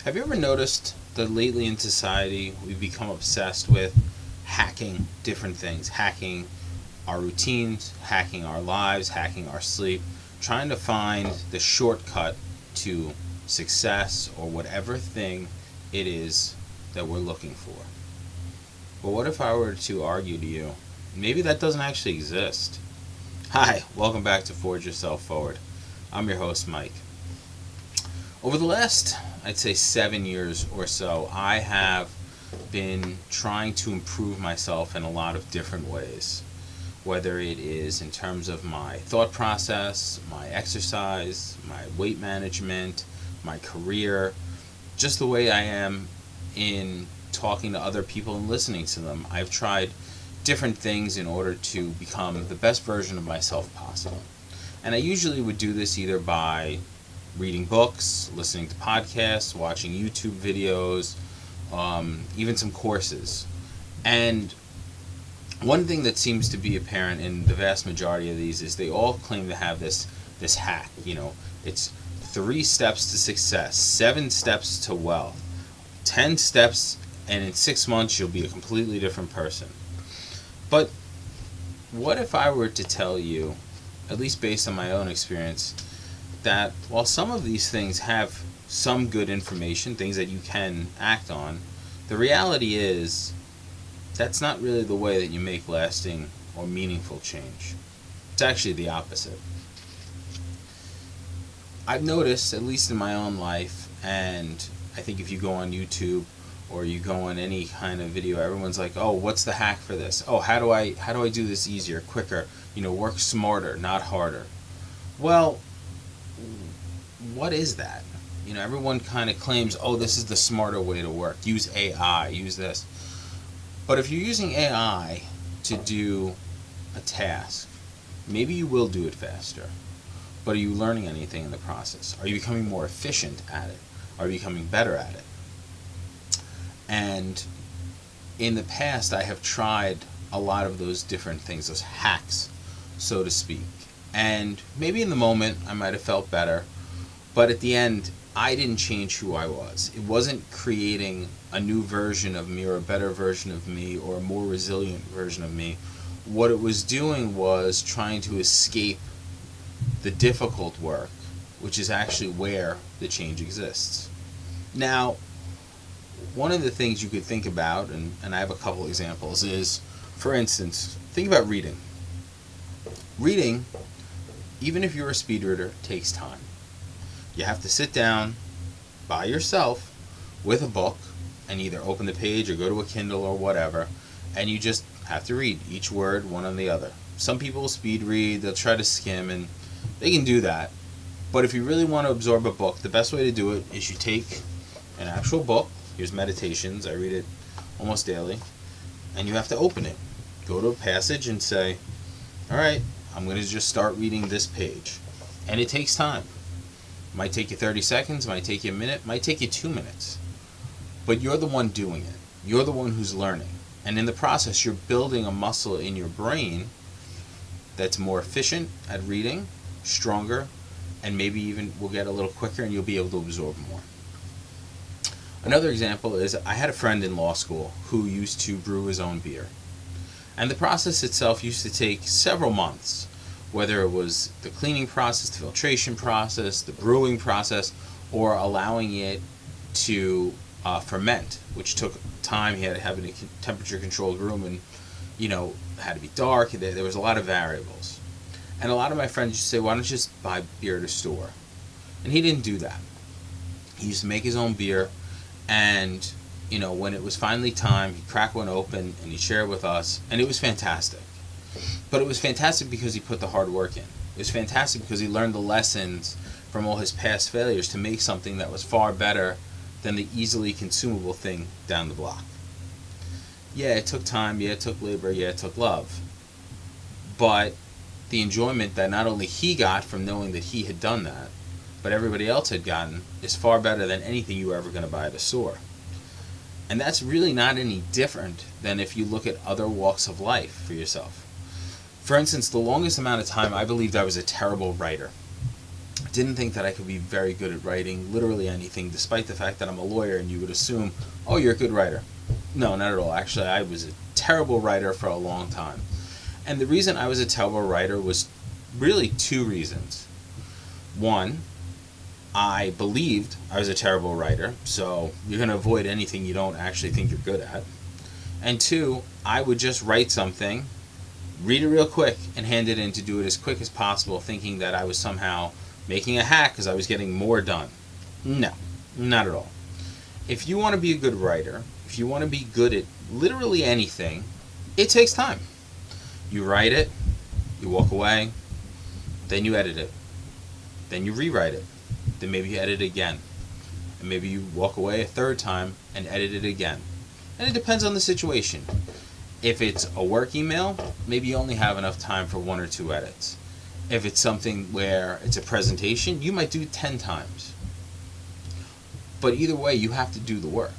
Have you ever noticed that lately in society we've become obsessed with hacking different things, hacking our routines, hacking our lives, hacking our sleep, trying to find the shortcut to success or whatever thing it is that we're looking for? But what if I were to argue to you, maybe that doesn't actually exist? Hi, welcome back to Forge Yourself Forward. I'm your host, Mike. Over the last, I'd say 7 years or so, I have been trying to improve myself in a lot of different ways. Whether it is in terms of my thought process, my exercise, my weight management, my career, just the way I am in talking to other people and listening to them. I've tried different things in order to become the best version of myself possible. And I usually would do this either by reading books, listening to podcasts, watching YouTube videos, even some courses. And one thing that seems to be apparent in the vast majority of these is they all claim to have this hack. It's 3 steps to success, 7 steps to wealth, 10 steps, and in 6 months you'll be a completely different person. But what if I were to tell you, at least based on my own experience, that while some of these things have some good information, things that you can act on, the reality is that's not really the way that you make lasting or meaningful change. It's actually the opposite. I've noticed, at least in my own life, and I think if you go on YouTube or you go on any kind of video, everyone's like, "Oh, what's the hack for this? Oh, how do I do this easier, quicker? Work smarter, not harder." Well, what is that? Everyone kind of claims, "Oh, this is the smarter way to work. Use AI, use this." But if you're using AI to do a task, maybe you will do it faster. But are you learning anything in the process? Are you becoming more efficient at it? Are you becoming better at it? And in the past, I have tried a lot of those different things, those hacks, so to speak. And maybe in the moment, I might have felt better. But at the end, I didn't change who I was. It wasn't creating a new version of me or a better version of me or a more resilient version of me. What it was doing was trying to escape the difficult work, which is actually where the change exists. Now, one of the things you could think about, and I have a couple examples, is, for instance, think about reading. Reading, even if you're a speed reader, takes time. You have to sit down by yourself with a book and either open the page or go to a Kindle or whatever, and you just have to read each word one on the other. Some people speed read, they'll try to skim, and they can do that. But if you really want to absorb a book, the best way to do it is you take an actual book. Here's Meditations. I read it almost daily. And you have to open it. Go to a passage and say, "All right, I'm going to just start reading this page." And it takes time. Might take you 30 seconds, might take you a minute, might take you 2 minutes. But you're the one doing it. You're the one who's learning. And in the process, you're building a muscle in your brain that's more efficient at reading, stronger, and maybe even will get a little quicker and you'll be able to absorb more. Another example is I had a friend in law school who used to brew his own beer. And the process itself used to take several months. Whether it was the cleaning process, the filtration process, the brewing process, or allowing it to ferment, which took time. He had to have a temperature-controlled room and, it had to be dark. There was a lot of variables. And a lot of my friends used to say, "Why don't you just buy beer at a store?" And he didn't do that. He used to make his own beer, and, when it was finally time, he'd crack one open and he'd share it with us, and it was fantastic. But it was fantastic because he put the hard work in. It was fantastic because he learned the lessons from all his past failures to make something that was far better than the easily consumable thing down the block. Yeah, it took time. Yeah, it took labor. Yeah, it took love. But the enjoyment that not only he got from knowing that he had done that, but everybody else had gotten, is far better than anything you were ever going to buy at a store. And that's really not any different than if you look at other walks of life for yourself. For instance, the longest amount of time I believed I was a terrible writer. Didn't think that I could be very good at writing literally anything, despite the fact that I'm a lawyer and you would assume, oh, you're a good writer. No, not at all. Actually, I was a terrible writer for a long time. And the reason I was a terrible writer was really two reasons. One, I believed I was a terrible writer, so you're going to avoid anything you don't actually think you're good at. And two, I would just write something, read it real quick, and hand it in to do it as quick as possible, thinking that I was somehow making a hack because I was getting more done. No, not at all. If you want to be a good writer, if you want to be good at literally anything, it takes time. You write it, you walk away, then you edit it, then you rewrite it, then maybe you edit it again, and maybe you walk away a third time and edit it again. And it depends on the situation. If it's a work email, maybe you only have enough time for 1 or 2 edits. If it's something where it's a presentation, you might do 10 times. But either way, you have to do the work.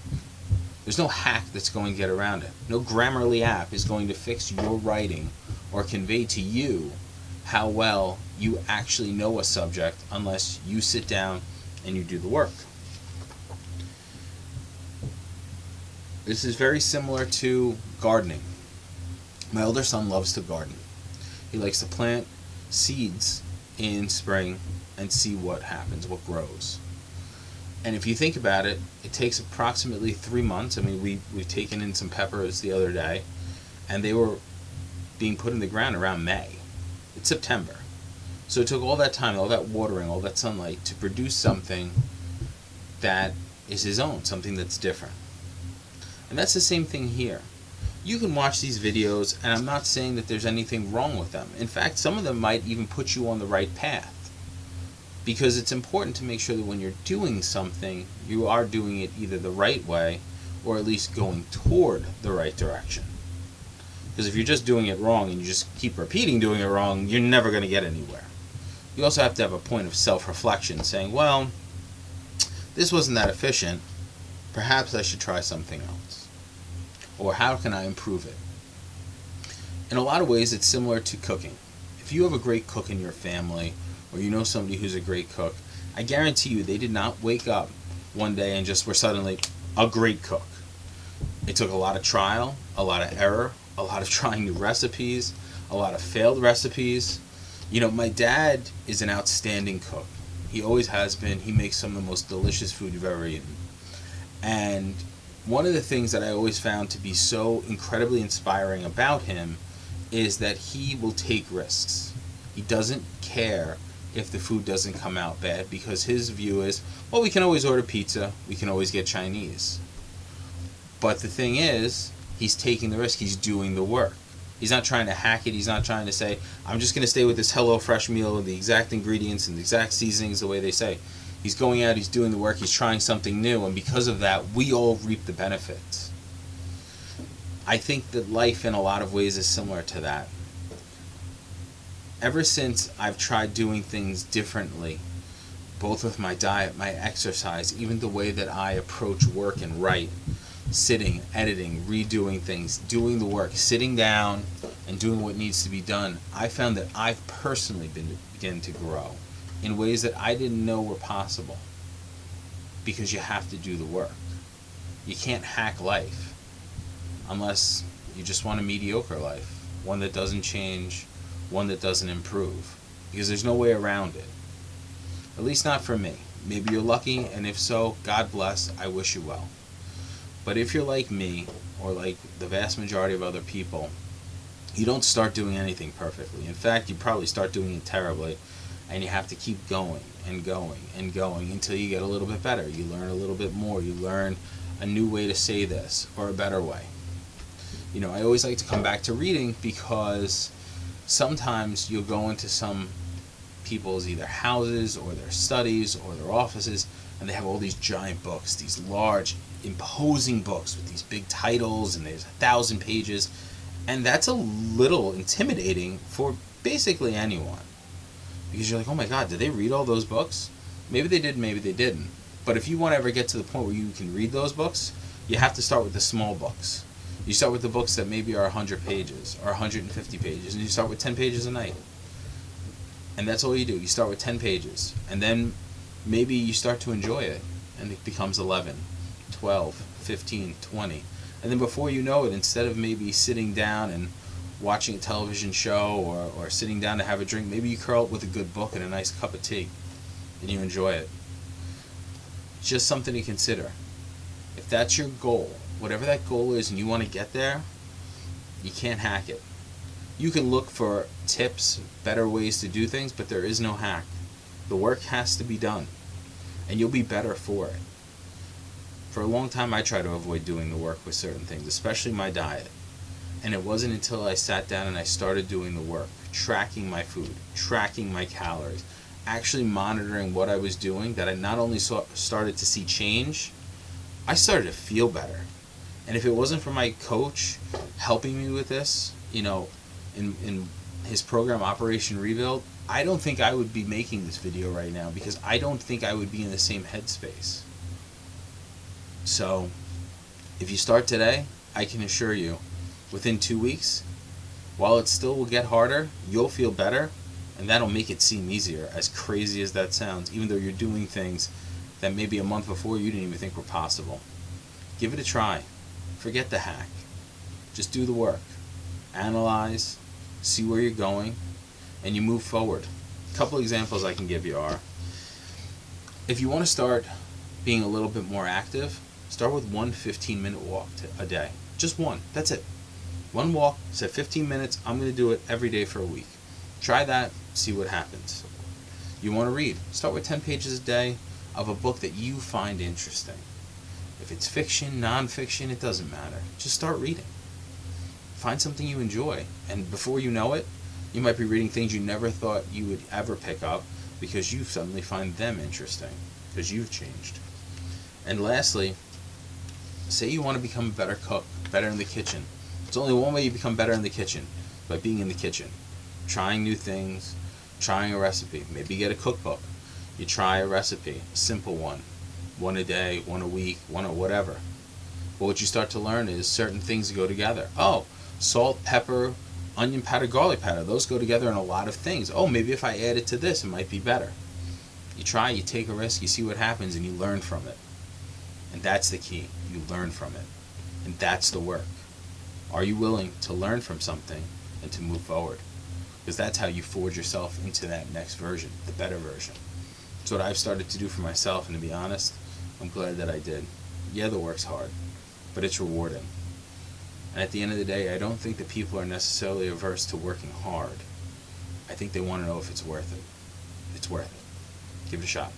There's no hack that's going to get around it. No Grammarly app is going to fix your writing or convey to you how well you actually know a subject unless you sit down and you do the work. This is very similar to gardening. My older son loves to garden. He likes to plant seeds in spring and see what happens, what grows. And if you think about it, it takes approximately 3 months. I mean, we've taken in some peppers the other day, and they were being put in the ground around May. It's September. So it took all that time, all that watering, all that sunlight to produce something that is his own, something that's different. And that's the same thing here. You can watch these videos, and I'm not saying that there's anything wrong with them. In fact, some of them might even put you on the right path. Because it's important to make sure that when you're doing something, you are doing it either the right way, or at least going toward the right direction. Because if you're just doing it wrong, and you just keep repeating doing it wrong, you're never going to get anywhere. You also have to have a point of self-reflection, saying, well, this wasn't that efficient. Perhaps I should try something else. Or how can I improve it? In a lot of ways, it's similar to cooking. If you have a great cook in your family, or you know somebody who's a great cook, I guarantee you they did not wake up one day and just were suddenly a great cook. It took a lot of trial, a lot of error, a lot of trying new recipes, a lot of failed recipes. You know, my dad is an outstanding cook. He always has been. He makes some of the most delicious food you've ever eaten. And one of the things that I always found to be so incredibly inspiring about him is that he will take risks. He doesn't care if the food doesn't come out bad, because his view is, well, we can always order pizza, we can always get Chinese. But the thing is, he's taking the risk, he's doing the work. He's not trying to hack it, he's not trying to say, I'm just going to stay with this HelloFresh meal with the exact ingredients and the exact seasonings the way they say. He's going out, he's doing the work, he's trying something new, and because of that, we all reap the benefits. I think that life in a lot of ways is similar to that. Ever since I've tried doing things differently, both with my diet, my exercise, even the way that I approach work and write, sitting, editing, redoing things, doing the work, sitting down and doing what needs to be done, I found that I've personally begun to grow in ways that I didn't know were possible, because you have to do the work. You can't hack life unless you just want a mediocre life, one that doesn't change, one that doesn't improve, because there's no way around it. At least not for me. Maybe you're lucky, and if so, God bless, I wish you well. But if you're like me, or like the vast majority of other people, you don't start doing anything perfectly. In fact, you probably start doing it terribly, and you have to keep going and going and going until you get a little bit better. You learn a little bit more. You learn a new way to say this, or a better way. You know, I always like to come back to reading, because sometimes you'll go into some people's either houses or their studies or their offices, and they have all these giant books, these large, imposing books with these big titles, and there's 1,000 pages, and that's a little intimidating for basically anyone, because you're like, oh my God, did they read all those books? Maybe they did, maybe they didn't. But if you want to ever get to the point where you can read those books, you have to start with the small books. You start with the books that maybe are 100 pages or 150 pages, and you start with 10 pages a night. And that's all you do. You start with 10 pages. And then maybe you start to enjoy it. And it becomes 11, 12, 15, 20. And then before you know it, instead of maybe sitting down and watching a television show or sitting down to have a drink, maybe you curl up with a good book and a nice cup of tea. And you enjoy it. Just something to consider. If that's your goal, whatever that goal is and you want to get there, you can't hack it. You can look for tips, better ways to do things, but there is no hack. The work has to be done, and you'll be better for it. For a long time, I tried to avoid doing the work with certain things, especially my diet. And it wasn't until I sat down and I started doing the work, tracking my food, tracking my calories, actually monitoring what I was doing, that I not only started to see change, I started to feel better. And if it wasn't for my coach helping me with this, in his program Operation Rebuild, I don't think I would be making this video right now, because I don't think I would be in the same headspace. So, if you start today, I can assure you, within 2 weeks, while it still will get harder, you'll feel better, and that'll make it seem easier, as crazy as that sounds, even though you're doing things that maybe a month before you didn't even think were possible. Give it a try. Forget the hack. Just do the work. Analyze, see where you're going, and you move forward. A couple examples I can give you are, if you want to start being a little bit more active, start with one 15-minute walk a day. Just one. That's it. One walk, set 15 minutes. I'm going to do it every day for a week. Try that, see what happens. You want to read, start with 10 pages a day of a book that you find interesting. If it's fiction, non-fiction, it doesn't matter. Just start reading. Find something you enjoy, and before you know it, you might be reading things you never thought you would ever pick up, because you suddenly find them interesting, because you've changed. And lastly, say you want to become a better cook, better in the kitchen. There's only one way you become better in the kitchen, by being in the kitchen. Trying new things, trying a recipe. Maybe get a cookbook. You try a recipe, a simple one a day, one a week, one or whatever. But what you start to learn is certain things go together. Oh, salt, pepper, onion powder, garlic powder, those go together in a lot of things. Oh, maybe if I add it to this, it might be better. You try, you take a risk, you see what happens, and you learn from it. And that's the key. You learn from it. And that's the work. Are you willing to learn from something and to move forward? Because that's how you forge yourself into that next version, the better version. It's what I've started to do for myself, and to be honest, I'm glad that I did. Yeah, the work's hard, but it's rewarding. And at the end of the day, I don't think that people are necessarily averse to working hard. I think they want to know if it's worth it. It's worth it. Give it a shot.